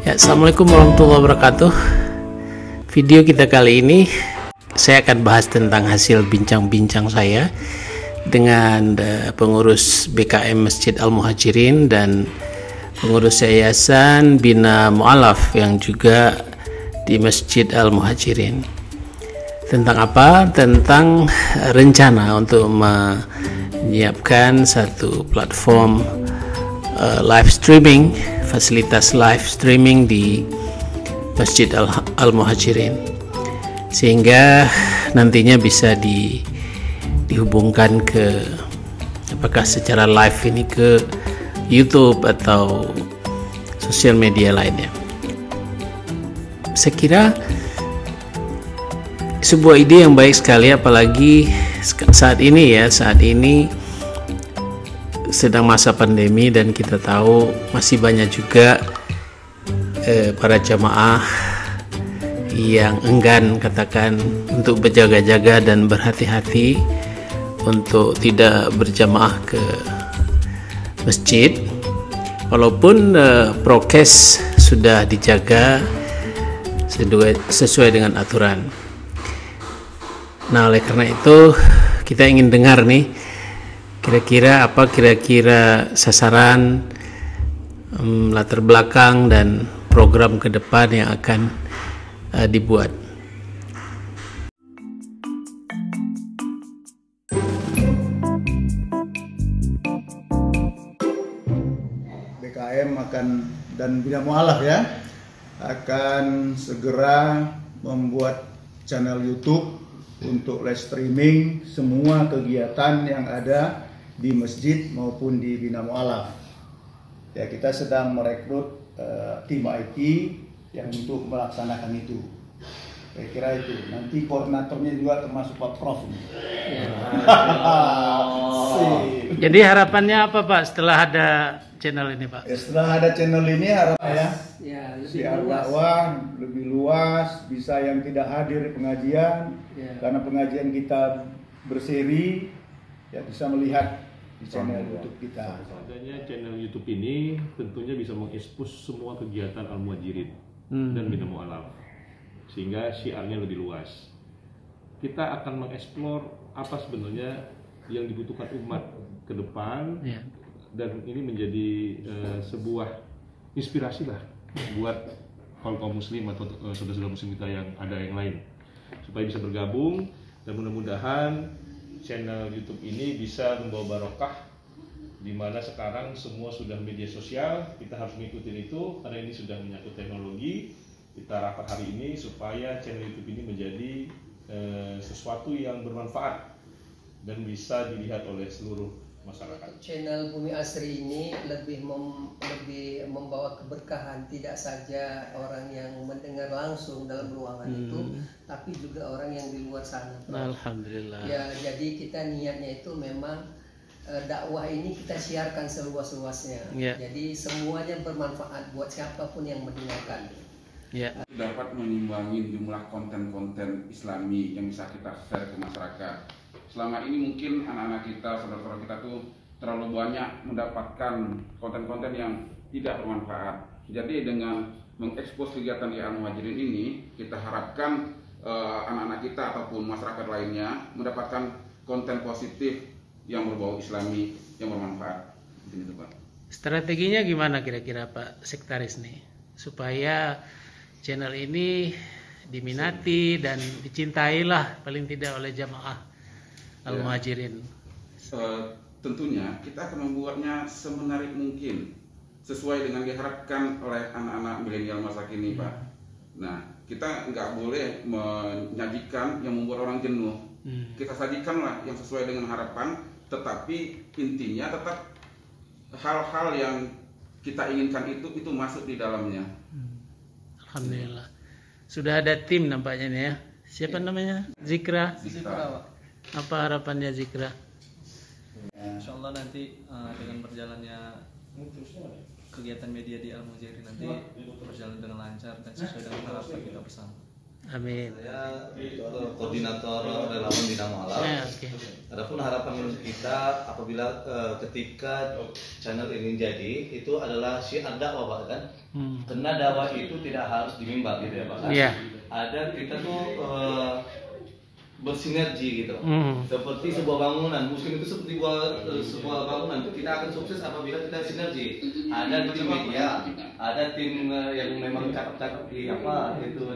Ya, Assalamualaikum warahmatullahi wabarakatuh. Video kita kali ini saya akan bahas tentang hasil bincang-bincang saya dengan pengurus BKM Masjid Al-Muhajirin dan pengurus Yayasan Bina Mu'alaf yang juga di Masjid Al-Muhajirin. Tentang apa? Tentang rencana untuk menyiapkan satu platform live streaming, fasilitas live streaming di Masjid Al-Muhajirin, sehingga nantinya bisa dihubungkan ke, apakah secara live ini ke YouTube atau sosial media lainnya. Saya kira sebuah ide yang baik sekali, apalagi saat ini sedang masa pandemi dan kita tahu masih banyak juga para jamaah yang enggan, katakan, untuk berjaga-jaga dan berhati-hati untuk tidak berjamaah ke masjid, walaupun prokes sudah dijaga sesuai dengan aturan. Nah, oleh karena itu kita ingin dengar nih, kira-kira sasaran, latar belakang dan program ke depan yang akan dibuat. BKM dan Bina Mu'alaf ya akan segera membuat channel YouTube untuk live streaming semua kegiatan yang ada di masjid maupun di Bina Mu'alaf. Ya, kita sedang merekrut tim IT yang untuk melaksanakan itu. Saya kira itu. Nanti koordinatornya juga termasuk Pak Prof. Jadi harapannya apa, Pak, setelah ada channel ini, Pak? Ya, setelah ada channel ini harapannya siar dakwah lebih luas, bisa yang tidak hadir di pengajian, karena pengajian kita berseri, ya bisa melihat di channel YouTube kita. Adanya channel YouTube ini tentunya bisa mengekspos semua kegiatan Al-Muhajirin dan Bina Mu'alaf, sehingga syiarnya lebih luas. Kita akan mengeksplor apa sebenarnya yang dibutuhkan umat ke depan, dan ini menjadi sebuah inspirasi lah buat kaum muslim atau saudara-saudara muslim kita yang ada yang lain, supaya bisa bergabung, dan mudah-mudahan channel YouTube ini bisa membawa barokah, di mana sekarang semua sudah media sosial. Kita harus mengikuti itu karena ini sudah menyangkut teknologi. Kita rapat hari ini supaya channel YouTube ini menjadi sesuatu yang bermanfaat dan bisa dilihat oleh seluruh masyarakat. Channel Bumi Asri ini lebih membawa keberkahan, tidak saja orang yang mendengar langsung dalam ruangan itu, tapi juga orang yang di luar sana. Alhamdulillah. Ya, jadi kita niatnya itu memang dakwah ini kita siarkan seluas-luasnya. Jadi semuanya bermanfaat buat siapapun yang mendengarkan. Dapat mengimbangi jumlah konten-konten Islami yang bisa kita share ke masyarakat. Selama ini mungkin anak-anak kita, saudara-saudara kita tuh terlalu banyak mendapatkan konten-konten yang tidak bermanfaat. Jadi dengan mengekspos kegiatan di Al-Muhajirin ini, kita harapkan anak-anak kita ataupun masyarakat lainnya mendapatkan konten positif yang berbau Islami yang bermanfaat. Begitu, Pak. Strateginya gimana kira-kira, Pak Sekretaris nih, supaya channel ini diminati dan dicintai lah paling tidak oleh jamaah Al-Muhajirin? Tentunya kita akan membuatnya semenarik mungkin, sesuai dengan diharapkan oleh anak-anak milenial masa kini, Pak. Nah, kita nggak boleh menyajikan yang membuat orang jenuh. Kita sajikanlah yang sesuai dengan harapan, tetapi intinya tetap hal-hal yang kita inginkan itu masuk di dalamnya. Alhamdulillah. Sudah ada tim nampaknya nih ya. Siapa namanya? Zikra. Apa harapannya Zikra? Insya Allah nanti dengan berjalannya kegiatan media di Al-Muhajirin nanti berjalan dengan lancar dan sesuai dengan harapan kita bersama. Amin. Saya koordinator relawan Bina Mu'alaf. Oke. Adapun harapan kita apabila ketika channel ini jadi, itu adalah syiar dakwah Pak kan? Karena dakwah itu tidak harus di mimbar gitu ya Pak kan? Iya. Ada kita tuh bersinergi gitu. Seperti sebuah bangunan, muslim itu seperti sebuah bangunan. Kita akan sukses apabila kita sinergi. Ada tim media, ada tim yang memang cakep-cakep di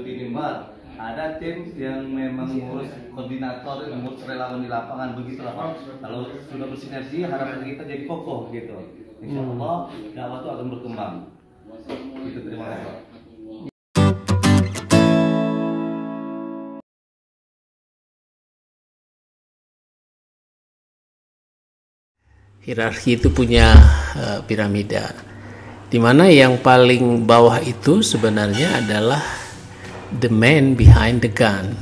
di mimbar. Ada tim yang memang ngurus koordinator, ngurus relawan di lapangan, begitulah Pak. Kalau sudah bersinergi, harapan kita jadi kokoh gitu. Insya Allah dakwah itu akan berkembang. Gitu, terima kasih Pak. Hierarki itu punya piramida, di mana yang paling bawah itu sebenarnya adalah the man behind the gun.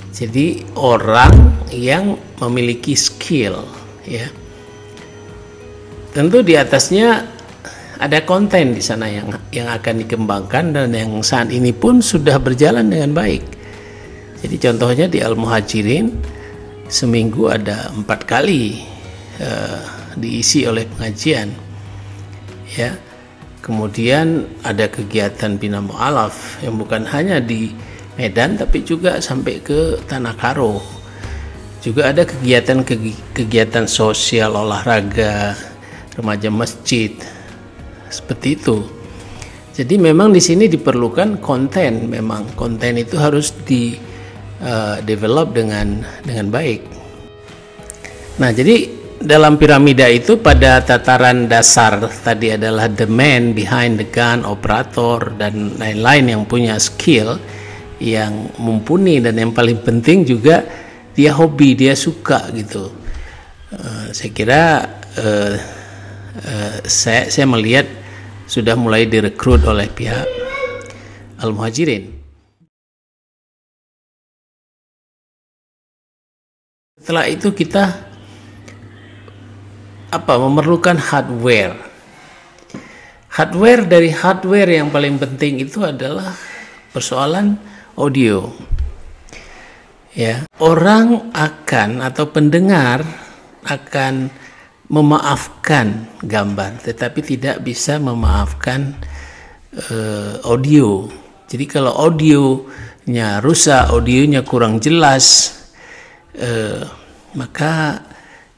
Jadi orang yang memiliki skill, ya. Tentu di atasnya ada konten di sana yang akan dikembangkan dan yang saat ini pun sudah berjalan dengan baik. Jadi contohnya di Al-Muhajirin seminggu ada 4 kali diisi oleh pengajian, ya. Kemudian ada kegiatan Bina Mu'alaf yang bukan hanya di Medan tapi juga sampai ke Tanah Karo. Juga ada kegiatan sosial, olahraga, remaja masjid, seperti itu. Jadi memang di sini diperlukan konten. Memang konten itu harus di develop dengan baik. Nah, jadi dalam piramida itu pada tataran dasar tadi adalah the man behind the gun, operator dan lain-lain yang punya skill, yang mumpuni, dan yang paling penting juga dia hobi, dia suka gitu. Saya kira saya melihat sudah mulai direkrut oleh pihak Al-Muhajirin. Setelah itu kita memerlukan hardware. Dari hardware yang paling penting itu adalah persoalan audio. Ya, orang akan atau pendengar akan memaafkan gambar, tetapi tidak bisa memaafkan audio. Jadi kalau audionya rusak, audionya kurang jelas, maka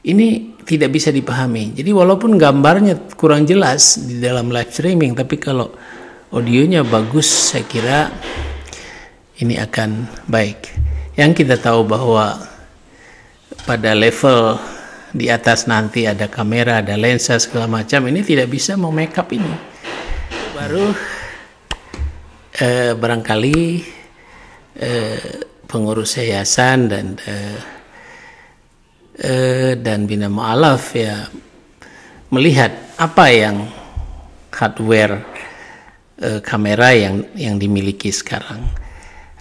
ini tidak bisa dipahami. Jadi walaupun gambarnya kurang jelas di dalam live streaming, tapi kalau audionya bagus, saya kira ini akan baik. Yang kita tahu bahwa pada level di atas nanti ada kamera, ada lensa segala macam, ini tidak bisa make-up ini. Baru barangkali pengurus yayasan dan Bina Mu'alaf ya melihat apa yang hardware kamera yang dimiliki sekarang.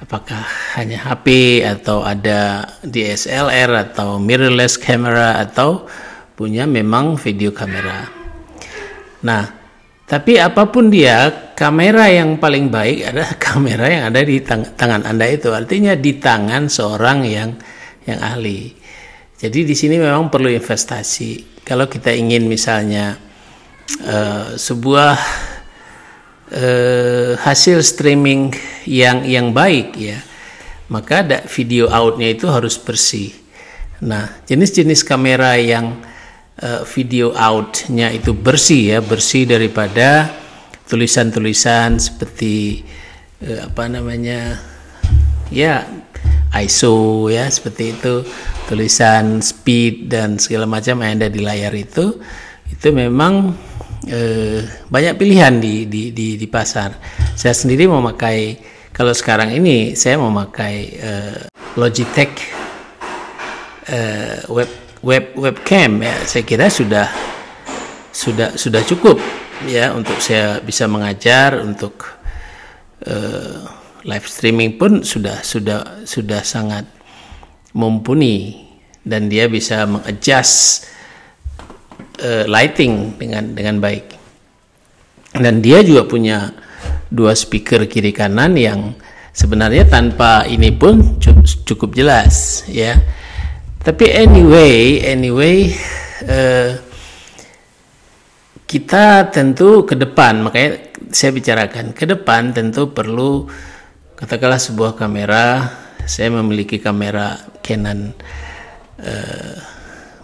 Apakah hanya HP atau ada DSLR atau mirrorless camera atau punya memang video kamera. Nah, tapi apapun dia, kamera yang paling baik adalah kamera yang ada di tangan Anda itu. Artinya di tangan seorang yang ahli. Jadi di sini memang perlu investasi. Kalau kita ingin misalnya sebuah hasil streaming yang baik ya, maka video outnya itu harus bersih. Nah, jenis-jenis kamera yang video outnya itu bersih ya, bersih daripada tulisan-tulisan seperti ya ISO ya, seperti itu, tulisan speed dan segala macam yang ada di layar itu memang banyak pilihan di pasar. Saya sendiri memakai, kalau sekarang ini saya memakai Logitech webcam ya. Saya kira sudah cukup ya untuk saya bisa mengajar, untuk live streaming pun sudah sangat mumpuni, dan dia bisa mengadjust lighting dengan baik. Dan dia juga punya 2 speaker kiri kanan yang sebenarnya tanpa ini pun cukup jelas ya. Tapi anyway kita tentu ke depan, makanya saya bicarakan ke depan tentu perlu katakanlah sebuah kamera. Saya memiliki kamera Canon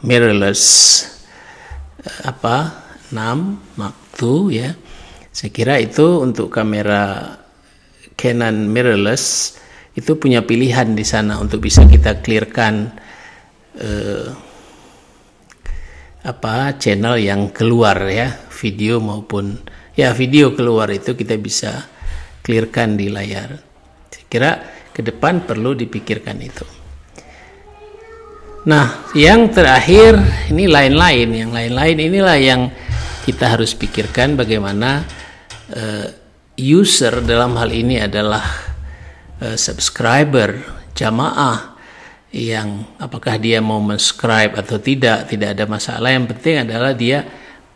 mirrorless 6 Mark II ya. Saya kira itu untuk kamera Canon mirrorless itu punya pilihan di sana untuk bisa kita clearkan channel yang keluar ya, video maupun ya video keluar itu kita bisa clearkan di layar. Saya kira ke depan perlu dipikirkan itu. Nah, yang terakhir ini lain-lain. Yang lain-lain inilah yang kita harus pikirkan bagaimana user dalam hal ini adalah subscriber, jamaah yang apakah dia mau subscribe atau tidak ada masalah. Yang penting adalah dia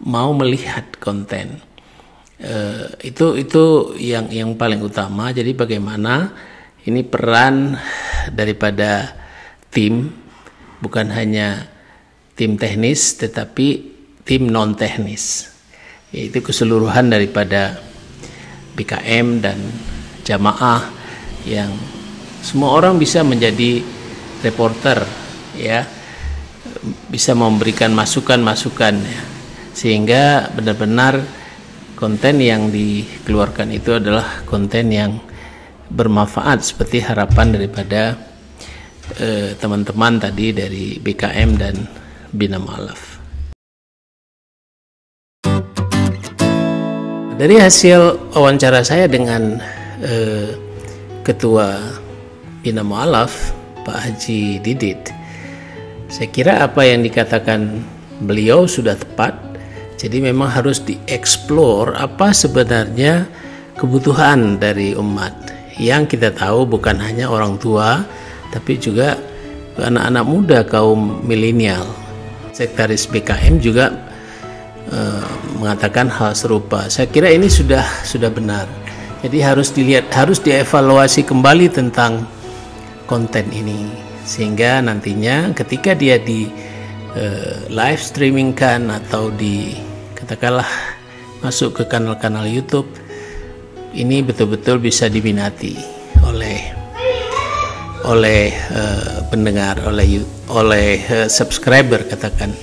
mau melihat konten. Itu yang paling utama. Jadi bagaimana ini peran daripada tim, bukan hanya tim teknis tetapi tim non teknis, yaitu keseluruhan daripada BKM dan jamaah yang semua orang bisa menjadi reporter ya, bisa memberikan masukan-masukan ya, sehingga benar-benar konten yang dikeluarkan itu adalah konten yang bermanfaat seperti harapan daripada teman-teman tadi dari BKM dan Bina Mu'alaf. Dari hasil wawancara saya dengan Ketua Bina Mu'alaf, Pak Haji Didit, saya kira apa yang dikatakan beliau sudah tepat. Jadi memang harus dieksplor apa sebenarnya kebutuhan dari umat. Yang kita tahu bukan hanya orang tua, tapi juga anak-anak muda, kaum milenial. Sekretaris BKM juga mengatakan hal serupa. Saya kira ini sudah benar. Jadi harus dilihat, harus dievaluasi kembali tentang konten ini, sehingga nantinya ketika dia di live streamingkan atau katakanlah masuk ke kanal-kanal YouTube, ini betul-betul bisa diminati oleh pendengar, oleh subscriber katakan.